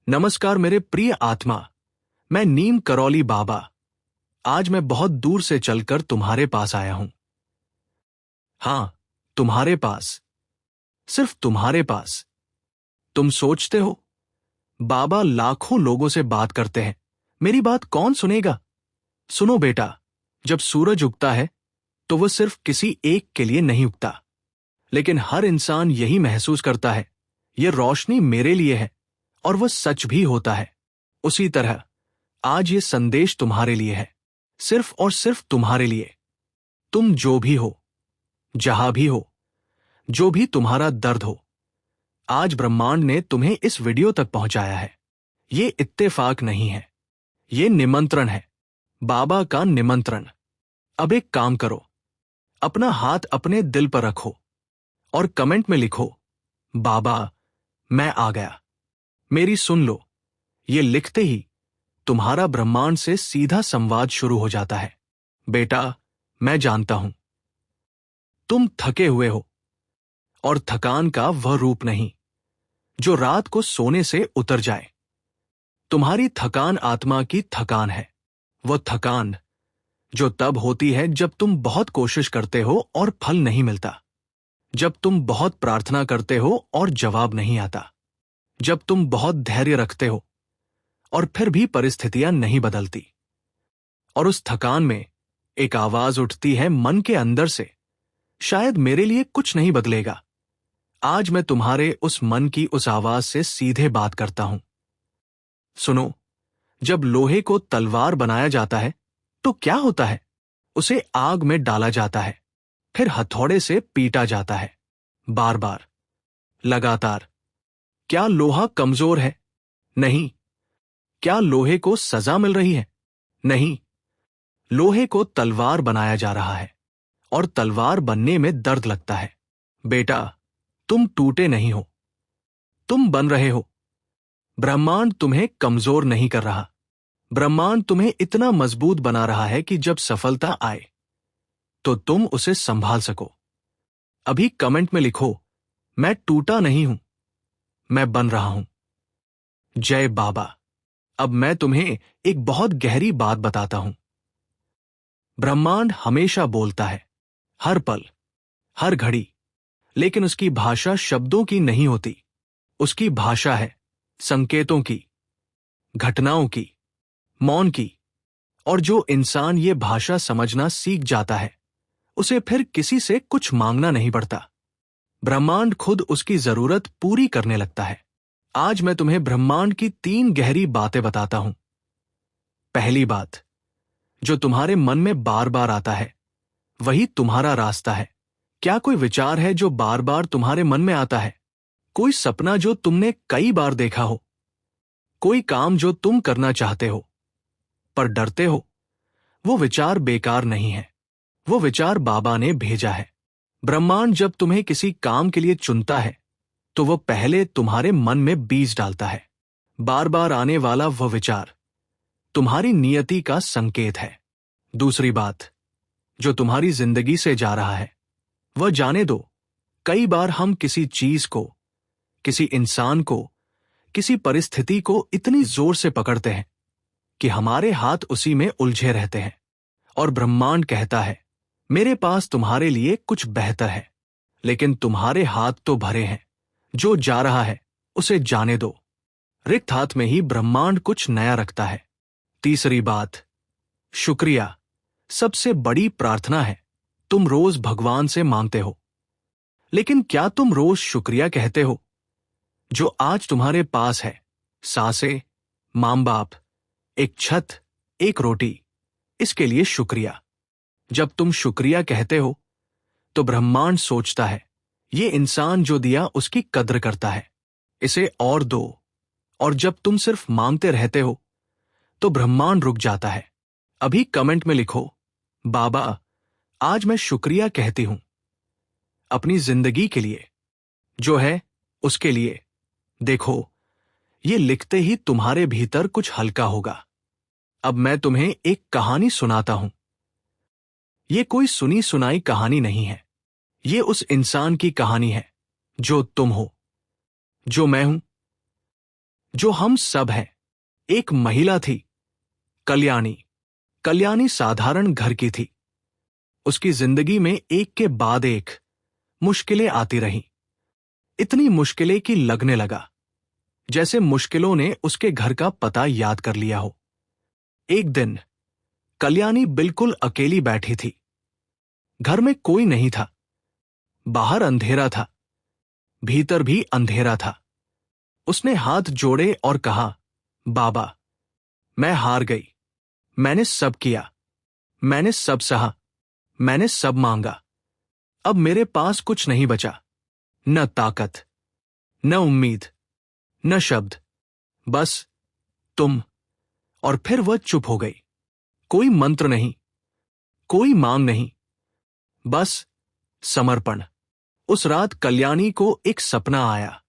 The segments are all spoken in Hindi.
नमस्कार मेरे प्रिय आत्मा। मैं नीम करौली बाबा। आज मैं बहुत दूर से चलकर तुम्हारे पास आया हूं। हां, तुम्हारे पास, सिर्फ तुम्हारे पास। तुम सोचते हो बाबा लाखों लोगों से बात करते हैं, मेरी बात कौन सुनेगा? सुनो बेटा, जब सूरज उगता है तो वो सिर्फ किसी एक के लिए नहीं उगता, लेकिन हर इंसान यही महसूस करता है, ये रोशनी मेरे लिए है, और वो सच भी होता है। उसी तरह आज ये संदेश तुम्हारे लिए है, सिर्फ और सिर्फ तुम्हारे लिए। तुम जो भी हो, जहां भी हो, जो भी तुम्हारा दर्द हो, आज ब्रह्मांड ने तुम्हें इस वीडियो तक पहुंचाया है। ये इत्तेफाक नहीं है, ये निमंत्रण है, बाबा का निमंत्रण। अब एक काम करो, अपना हाथ अपने दिल पर रखो और कमेंट में लिखो, बाबा मैं आ गया, मेरी सुन लो। ये लिखते ही तुम्हारा ब्रह्मांड से सीधा संवाद शुरू हो जाता है। बेटा, मैं जानता हूं तुम थके हुए हो, और थकान का वह रूप नहीं जो रात को सोने से उतर जाए। तुम्हारी थकान आत्मा की थकान है, वह थकान जो तब होती है जब तुम बहुत कोशिश करते हो और फल नहीं मिलता, जब तुम बहुत प्रार्थना करते हो और जवाब नहीं आता, जब तुम बहुत धैर्य रखते हो और फिर भी परिस्थितियां नहीं बदलती। और उस थकान में एक आवाज उठती है मन के अंदर से, शायद मेरे लिए कुछ नहीं बदलेगा। आज मैं तुम्हारे उस मन की उस आवाज से सीधे बात करता हूं। सुनो, जब लोहे को तलवार बनाया जाता है तो क्या होता है? उसे आग में डाला जाता है, फिर हथौड़े से पीटा जाता है, बार बार, लगातार। क्या लोहा कमजोर है? नहीं। क्या लोहे को सजा मिल रही है? नहीं। लोहे को तलवार बनाया जा रहा है, और तलवार बनने में दर्द लगता है। बेटा, तुम टूटे नहीं हो, तुम बन रहे हो। ब्रह्मांड तुम्हें कमजोर नहीं कर रहा, ब्रह्मांड तुम्हें इतना मजबूत बना रहा है कि जब सफलता आए तो तुम उसे संभाल सको। अभी कमेंट में लिखो, मैं टूटा नहीं हूं, मैं बन रहा हूं। जय बाबा। अब मैं तुम्हें एक बहुत गहरी बात बताता हूं। ब्रह्मांड हमेशा बोलता है, हर पल, हर घड़ी, लेकिन उसकी भाषा शब्दों की नहीं होती। उसकी भाषा है संकेतों की, घटनाओं की, मौन की। और जो इंसान ये भाषा समझना सीख जाता है, उसे फिर किसी से कुछ मांगना नहीं पड़ता। ब्रह्मांड खुद उसकी जरूरत पूरी करने लगता है। आज मैं तुम्हें ब्रह्मांड की 3 गहरी बातें बताता हूं। पहली बात, जो तुम्हारे मन में बार बार आता है, वही तुम्हारा रास्ता है। क्या कोई विचार है जो बार बार तुम्हारे मन में आता है? कोई सपना जो तुमने कई बार देखा हो? कोई काम जो तुम करना चाहते हो पर डरते हो? वो विचार बेकार नहीं है, वो विचार बाबा ने भेजा है। ब्रह्मांड जब तुम्हें किसी काम के लिए चुनता है तो वो पहले तुम्हारे मन में बीज डालता है। बार बार आने वाला वह विचार तुम्हारी नियति का संकेत है। दूसरी बात, जो तुम्हारी जिंदगी से जा रहा है वह जाने दो। कई बार हम किसी चीज को, किसी इंसान को, किसी परिस्थिति को इतनी जोर से पकड़ते हैं कि हमारे हाथ उसी में उलझे रहते हैं। और ब्रह्मांड कहता है, मेरे पास तुम्हारे लिए कुछ बेहतर है, लेकिन तुम्हारे हाथ तो भरे हैं। जो जा रहा है उसे जाने दो। रिक्त हाथ में ही ब्रह्मांड कुछ नया रखता है। तीसरी बात, शुक्रिया सबसे बड़ी प्रार्थना है। तुम रोज भगवान से मांगते हो, लेकिन क्या तुम रोज शुक्रिया कहते हो? जो आज तुम्हारे पास है, सांसें, मां बाप, एक छत, एक रोटी, इसके लिए शुक्रिया। जब तुम शुक्रिया कहते हो तो ब्रह्मांड सोचता है, ये इंसान जो दिया उसकी कद्र करता है, इसे और दो। और जब तुम सिर्फ मांगते रहते हो तो ब्रह्मांड रुक जाता है। अभी कमेंट में लिखो, बाबा आज मैं शुक्रिया कहती हूं, अपनी जिंदगी के लिए, जो है उसके लिए। देखो, ये लिखते ही तुम्हारे भीतर कुछ हल्का होगा। अब मैं तुम्हें एक कहानी सुनाता हूं। ये कोई सुनी सुनाई कहानी नहीं है, ये उस इंसान की कहानी है जो तुम हो, जो मैं हूं, जो हम सब हैं। एक महिला थी, कल्याणी। कल्याणी साधारण घर की थी। उसकी जिंदगी में एक के बाद एक मुश्किलें आती रहीं। इतनी मुश्किलें कि लगने लगा जैसे मुश्किलों ने उसके घर का पता याद कर लिया हो। एक दिन कल्याणी बिल्कुल अकेली बैठी थी। घर में कोई नहीं था। बाहर अंधेरा था, भीतर भी अंधेरा था। उसने हाथ जोड़े और कहा, बाबा, मैं हार गई। मैंने सब किया, मैंने सब सहा, मैंने सब मांगा। अब मेरे पास कुछ नहीं बचा, न ताकत, न उम्मीद, न शब्द, बस तुम। और फिर वह चुप हो गई। कोई मंत्र नहीं, कोई मांग नहीं, बस समर्पण। उस रात कल्याणी को एक सपना आया।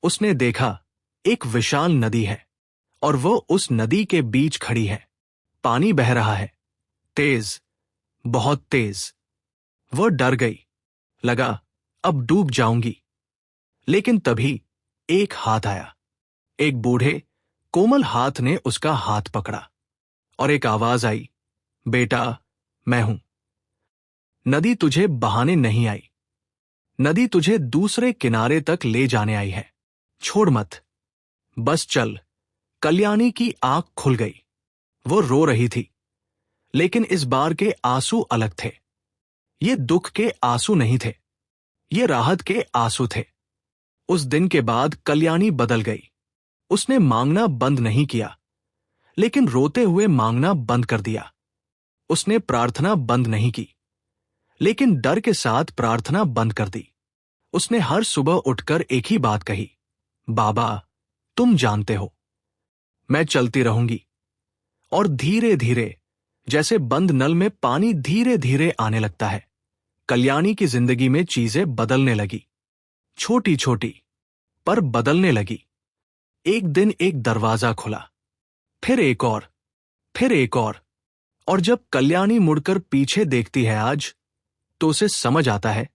उसने देखा एक विशाल नदी है और वो उस नदी के बीच खड़ी है। पानी बह रहा है, तेज, बहुत तेज। वह डर गई। लगा अब डूब जाऊंगी। लेकिन तभी एक हाथ आया। एक बूढ़े कोमल हाथ ने उसका हाथ पकड़ा और एक आवाज आई, बेटा, मैं हूं। नदी तुझे बहाने नहीं आई। नदी तुझे दूसरे किनारे तक ले जाने आई है। छोड़ मत, बस चल। कल्याणी की आंख खुल गई। वो रो रही थी, लेकिन इस बार के आंसू अलग थे। ये दुख के आंसू नहीं थे, ये राहत के आंसू थे। उस दिन के बाद कल्याणी बदल गई। उसने मांगना बंद नहीं किया, लेकिन रोते हुए मांगना बंद कर दिया। उसने प्रार्थना बंद नहीं की, लेकिन डर के साथ प्रार्थना बंद कर दी। उसने हर सुबह उठकर एक ही बात कही, बाबा, तुम जानते हो, मैं चलती रहूंगी। और धीरे धीरे, जैसे बंद नल में पानी धीरे धीरे आने लगता है, कल्याणी की जिंदगी में चीजें बदलने लगी। छोटी छोटी, पर बदलने लगी। एक दिन एक दरवाजा खुला, फिर एक और, फिर एक और जब कल्याणी मुड़कर पीछे देखती है आज, तो उसे समझ आता है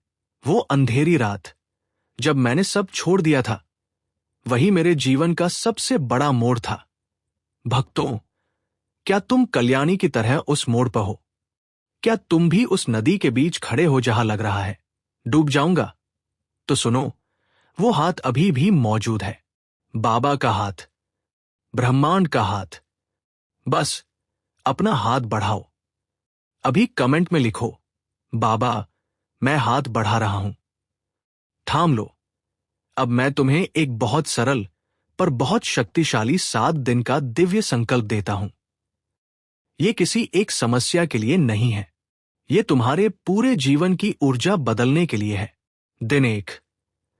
वो अंधेरी रात, जब मैंने सब छोड़ दिया था, वही मेरे जीवन का सबसे बड़ा मोड़ था। भक्तों, क्या तुम कल्याणी की तरह उस मोड़ पर हो? क्या तुम भी उस नदी के बीच खड़े हो जहां लग रहा है डूब जाऊंगा? तो सुनो, वो हाथ अभी भी मौजूद है। बाबा का हाथ, ब्रह्मांड का हाथ। बस अपना हाथ बढ़ाओ। अभी कमेंट में लिखो, बाबा, मैं हाथ बढ़ा रहा हूं। थाम लो। अब मैं तुम्हें एक बहुत सरल पर बहुत शक्तिशाली 7 दिन का दिव्य संकल्प देता हूं। यह किसी एक समस्या के लिए नहीं है, यह तुम्हारे पूरे जीवन की ऊर्जा बदलने के लिए है। दिन 1,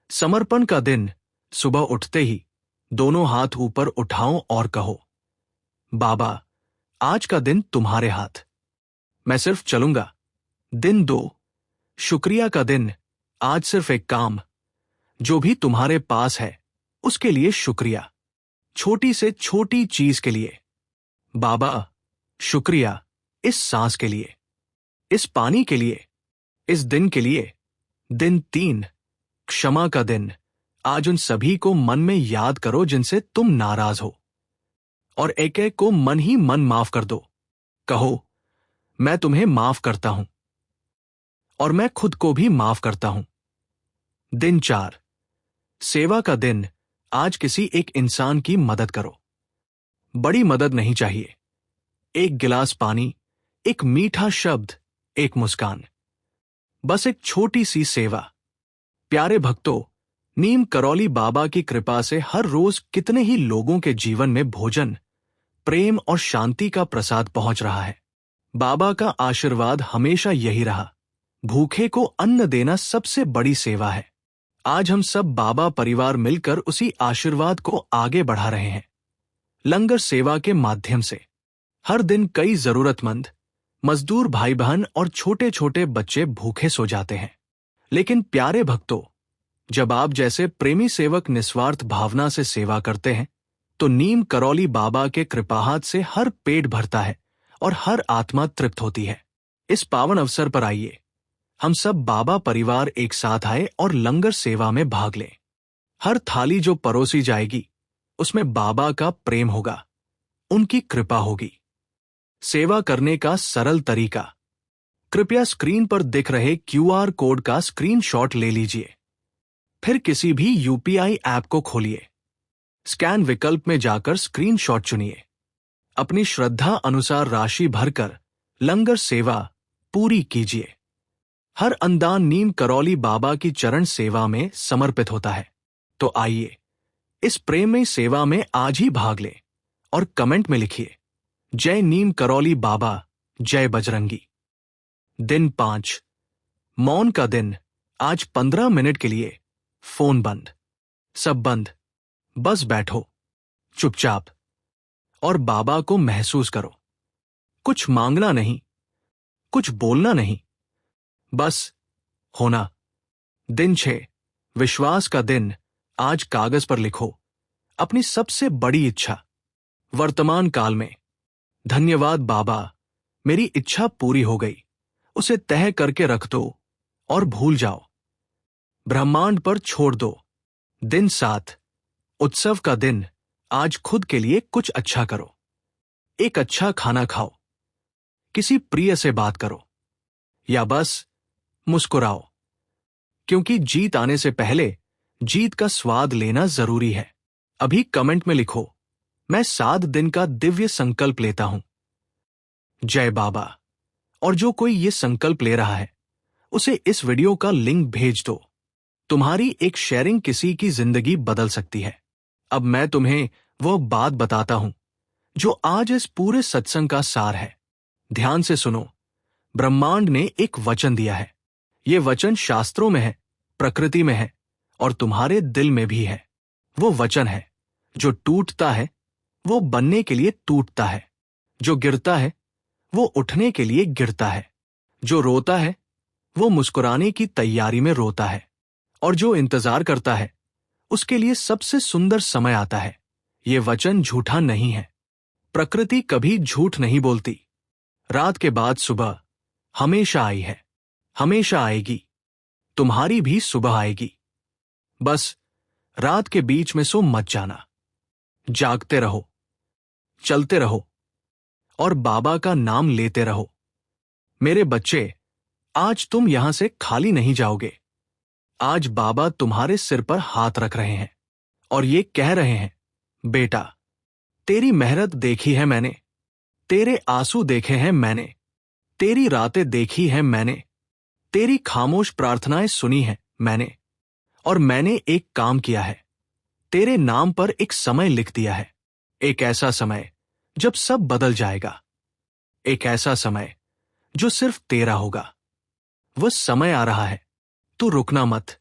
समर्पण का दिन। सुबह उठते ही दोनों हाथ ऊपर उठाओ और कहो, बाबा, आज का दिन तुम्हारे हाथ, मैं सिर्फ चलूंगा। दिन 2, शुक्रिया का दिन। आज सिर्फ एक काम, जो भी तुम्हारे पास है उसके लिए शुक्रिया। छोटी से छोटी चीज के लिए। बाबा, शुक्रिया इस सांस के लिए, इस पानी के लिए, इस दिन के लिए। दिन 3, क्षमा का दिन। आज उन सभी को मन में याद करो जिनसे तुम नाराज हो, और एक एक को मन ही मन माफ कर दो। कहो, मैं तुम्हें माफ करता हूं और मैं खुद को भी माफ करता हूं। दिन 4, सेवा का दिन। आज किसी एक इंसान की मदद करो। बड़ी मदद नहीं चाहिए, एक गिलास पानी, एक मीठा शब्द, एक मुस्कान, बस एक छोटी सी सेवा। प्यारे भक्तों, नीम करौली बाबा की कृपा से हर रोज कितने ही लोगों के जीवन में भोजन, प्रेम और शांति का प्रसाद पहुंच रहा है। बाबा का आशीर्वाद हमेशा यही रहा, भूखे को अन्न देना सबसे बड़ी सेवा है। आज हम सब बाबा परिवार मिलकर उसी आशीर्वाद को आगे बढ़ा रहे हैं। लंगर सेवा के माध्यम से हर दिन कई जरूरतमंद, मजदूर भाई बहन और छोटे छोटे बच्चे भूखे सो जाते हैं। लेकिन प्यारे भक्तों, जब आप जैसे प्रेमी सेवक निस्वार्थ भावना से सेवा करते हैं, तो नीम करौली बाबा के कृपाहाथ से हर पेट भरता है और हर आत्मा तृप्त होती है। इस पावन अवसर पर आइए, हम सब बाबा परिवार एक साथ आए और लंगर सेवा में भाग लें। हर थाली जो परोसी जाएगी उसमें बाबा का प्रेम होगा, उनकी कृपा होगी। सेवा करने का सरल तरीका। कृपया स्क्रीन पर दिख रहे क्यूआर कोड का स्क्रीनशॉट ले लीजिए। फिर किसी भी यूपीआई ऐप को खोलिए। स्कैन विकल्प में जाकर स्क्रीनशॉट चुनिए। अपनी श्रद्धा अनुसार राशि भरकर लंगर सेवा पूरी कीजिए। हर अनुदान नीम करौली बाबा की चरण सेवा में समर्पित होता है। तो आइए इस प्रेममय सेवा में आज ही भाग लें और कमेंट में लिखिए, जय नीम करौली बाबा, जय बजरंगी। दिन 5, मौन का दिन। आज 15 मिनट के लिए फोन बंद, सब बंद। बस बैठो चुपचाप और बाबा को महसूस करो। कुछ मांगना नहीं, कुछ बोलना नहीं, बस होना। दिन 6, विश्वास का दिन। आज कागज पर लिखो अपनी सबसे बड़ी इच्छा वर्तमान काल में। धन्यवाद बाबा, मेरी इच्छा पूरी हो गई। उसे तय करके रख दो और भूल जाओ, ब्रह्मांड पर छोड़ दो। दिन 7, उत्सव का दिन। आज खुद के लिए कुछ अच्छा करो। एक अच्छा खाना खाओ, किसी प्रिय से बात करो या बस मुस्कुराओ, क्योंकि जीत आने से पहले जीत का स्वाद लेना जरूरी है। अभी कमेंट में लिखो, मैं 7 दिन का दिव्य संकल्प लेता हूं। जय बाबा। और जो कोई ये संकल्प ले रहा है उसे इस वीडियो का लिंक भेज दो। तुम्हारी एक शेयरिंग किसी की जिंदगी बदल सकती है। अब मैं तुम्हें वो बात बताता हूं जो आज इस पूरे सत्संग का सार है। ध्यान से सुनो। ब्रह्मांड ने एक वचन दिया है। ये वचन शास्त्रों में है, प्रकृति में है और तुम्हारे दिल में भी है। वो वचन है, जो टूटता है वो बनने के लिए टूटता है, जो गिरता है वो उठने के लिए गिरता है, जो रोता है वो मुस्कुराने की तैयारी में रोता है, और जो इंतजार करता है उसके लिए सबसे सुंदर समय आता है। ये वचन झूठा नहीं है। प्रकृति कभी झूठ नहीं बोलती। रात के बाद सुबह हमेशा आई है, हमेशा आएगी। तुम्हारी भी सुबह आएगी। बस रात के बीच में सो मत जाना। जागते रहो, चलते रहो और बाबा का नाम लेते रहो। मेरे बच्चे, आज तुम यहां से खाली नहीं जाओगे। आज बाबा तुम्हारे सिर पर हाथ रख रहे हैं और ये कह रहे हैं, बेटा, तेरी मेहनत देखी है मैंने, तेरे आंसू देखे हैं मैंने, तेरी रातें देखी हैं मैंने, तेरी खामोश प्रार्थनाएं सुनी हैं मैंने, और मैंने एक काम किया है। तेरे नाम पर एक समय लिख दिया है। एक ऐसा समय जब सब बदल जाएगा। एक ऐसा समय जो सिर्फ तेरा होगा। वह समय आ रहा है। तू रुकना मत,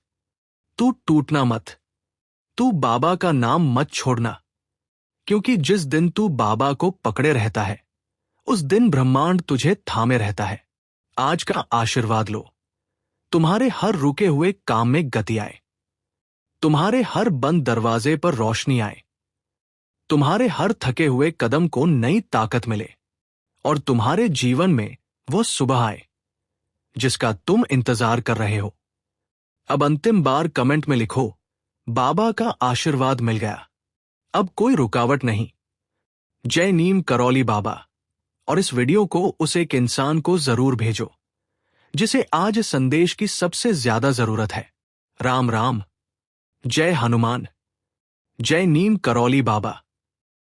तू टूटना मत, तू बाबा का नाम मत छोड़ना, क्योंकि जिस दिन तू बाबा को पकड़े रहता है उस दिन ब्रह्मांड तुझे थामे रहता है। आज का आशीर्वाद लो। तुम्हारे हर रुके हुए काम में गति आए, तुम्हारे हर बंद दरवाजे पर रोशनी आए, तुम्हारे हर थके हुए कदम को नई ताकत मिले और तुम्हारे जीवन में वो सुबह आए जिसका तुम इंतजार कर रहे हो। अब अंतिम बार कमेंट में लिखो, बाबा का आशीर्वाद मिल गया। अब कोई रुकावट नहीं। जय नीम करौली बाबा। और इस वीडियो को उस एक इंसान को जरूर भेजो जिसे आज संदेश की सबसे ज्यादा जरूरत है। राम राम। जय हनुमान। जय नीम करौली बाबा।